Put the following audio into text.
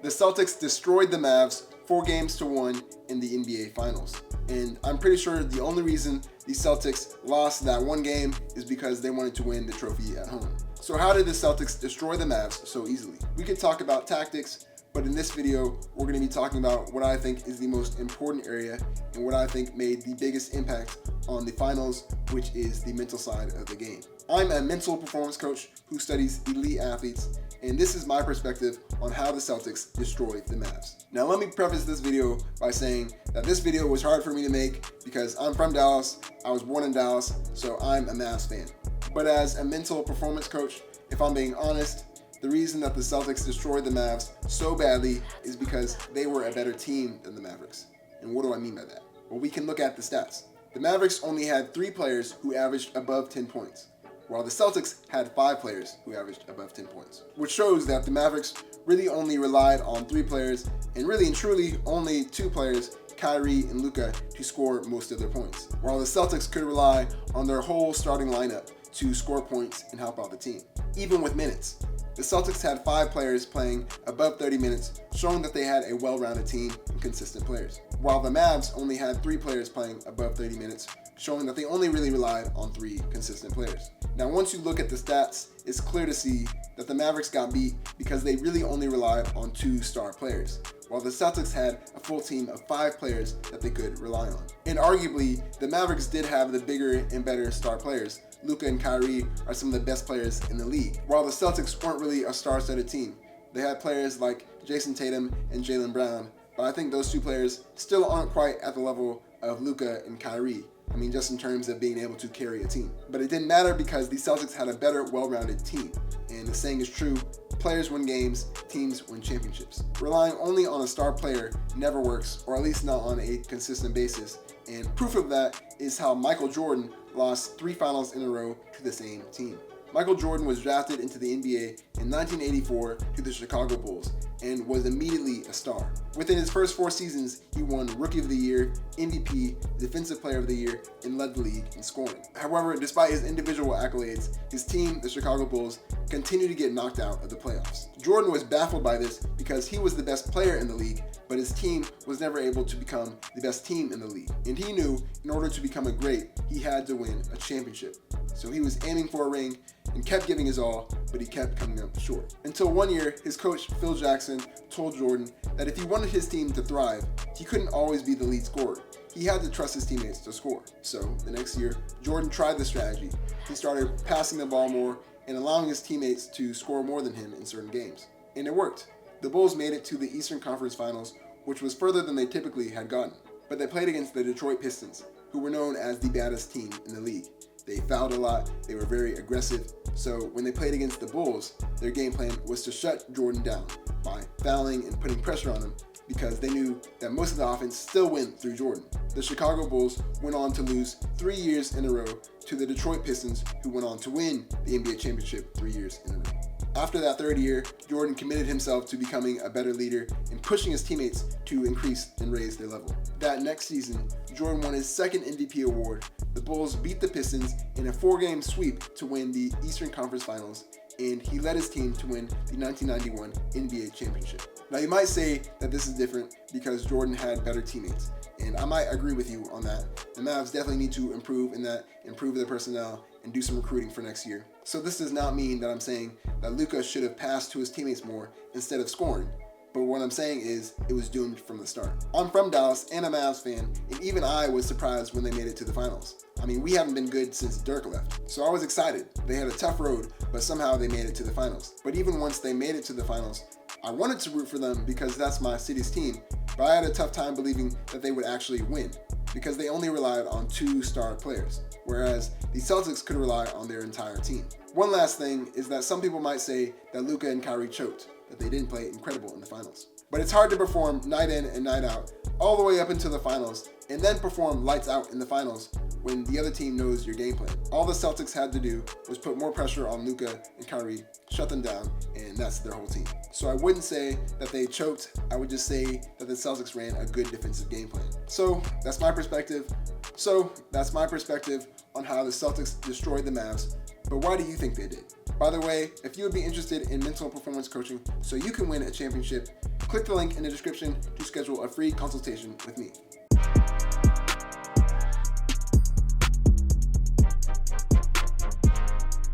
The Celtics destroyed the Mavs 4-1 in the NBA Finals. And I'm pretty sure the only reason the Celtics lost that one game is because they wanted to win the trophy at home. So how did the Celtics destroy the Mavs so easily? We could talk about tactics, but in this video, we're going to be talking about what I think is the most important area and what I think made the biggest impact on the finals, which is the mental side of the game. I'm a mental performance coach who studies elite athletes, and this is my perspective on how the Celtics destroyed the Mavs. Now let me preface this video by saying that this video was hard for me to make because I'm from Dallas, I was born in Dallas, so I'm a Mavs fan. But as a mental performance coach, if I'm being honest, the reason that the Celtics destroyed the Mavs so badly is because they were a better team than the Mavericks. And what do I mean by that? Well, we can look at the stats. The Mavericks only had 3 players who averaged above 10 points, while the Celtics had 5 players who averaged above 10 points, which shows that the Mavericks really only relied on 3 players, and really and truly only 2 players, Kyrie and Luka, to score most of their points, while the Celtics could rely on their whole starting lineup to score points and help out the team. Even with minutes, the Celtics had 5 players playing above 30 minutes, showing that they had a well-rounded team and consistent players, while the Mavs only had 3 players playing above 30 minutes, showing that they only really relied on 3 consistent players. Now, once you look at the stats, it's clear to see that the Mavericks got beat because they really only relied on 2 star players, while the Celtics had a full team of 5 players that they could rely on. And arguably, the Mavericks did have the bigger and better star players. Luka and Kyrie are some of the best players in the league, while the Celtics weren't really a star-studded team. They had players like Jason Tatum and Jaylen Brown, but I think those 2 players still aren't quite at the level of Luka and Kyrie. I mean, just in terms of being able to carry a team. But it didn't matter because the Celtics had a better, well-rounded team. And the saying is true, players win games, teams win championships. Relying only on a star player never works, or at least not on a consistent basis. And proof of that is how Michael Jordan lost 3 finals in a row to the same team. Michael Jordan was drafted into the NBA in 1984 to the Chicago Bulls and was immediately a star. Within his first 4 seasons, he won Rookie of the Year, MVP, Defensive Player of the Year, and led the league in scoring. However, despite his individual accolades, his team, the Chicago Bulls, continued to get knocked out of the playoffs. Jordan was baffled by this because he was the best player in the league, but his team was never able to become the best team in the league. And he knew in order to become a great, he had to win a championship. So he was aiming for a ring and kept giving his all, but he kept coming up short. Until one year, his coach, Phil Jackson, told Jordan that if he wanted his team to thrive, he couldn't always be the lead scorer. He had to trust his teammates to score. So the next year, Jordan tried the strategy. He started passing the ball more and allowing his teammates to score more than him in certain games. And it worked. The Bulls made it to the Eastern Conference Finals, which was further than they typically had gotten. But they played against the Detroit Pistons, who were known as the baddest team in the league. They fouled a lot, they were very aggressive, so when they played against the Bulls, their game plan was to shut Jordan down by fouling and putting pressure on him because they knew that most of the offense still went through Jordan. The Chicago Bulls went on to lose 3 years in a row to the Detroit Pistons, who went on to win the NBA championship 3 years in a row. After that 3rd year, Jordan committed himself to becoming a better leader and pushing his teammates to increase and raise their level. That next season, Jordan won his 2nd MVP award. The Bulls beat the Pistons in a 4-game sweep to win the Eastern Conference Finals, and he led his team to win the 1991 NBA championship. Now you might say that this is different because Jordan had better teammates, and I might agree with you on that. The Mavs definitely need to improve in that, improve their personnel, and do some recruiting for next year. So this does not mean that I'm saying that Luka should have passed to his teammates more instead of scoring. But what I'm saying is, it was doomed from the start. I'm from Dallas and a Mavs fan, and even I was surprised when they made it to the finals. I mean, we haven't been good since Dirk left. So I was excited. They had a tough road, but somehow they made it to the finals. But even once they made it to the finals, I wanted to root for them because that's my city's team, but I had a tough time believing that they would actually win because they only relied on 2 star players, whereas the Celtics could rely on their entire team. One last thing is that some people might say that Luka and Kyrie choked, that they didn't play incredible in the finals. But it's hard to perform night in and night out, all the way up until the finals, and then perform lights out in the finals when the other team knows your game plan. All the Celtics had to do was put more pressure on Luka and Kyrie, shut them down, and that's their whole team. So I wouldn't say that they choked, I would just say that the Celtics ran a good defensive game plan. So that's my perspective on how the Celtics destroyed the Mavs. But why do you think they did? By the way, if you would be interested in mental and performance coaching so you can win a championship, click the link in the description to schedule a free consultation with me.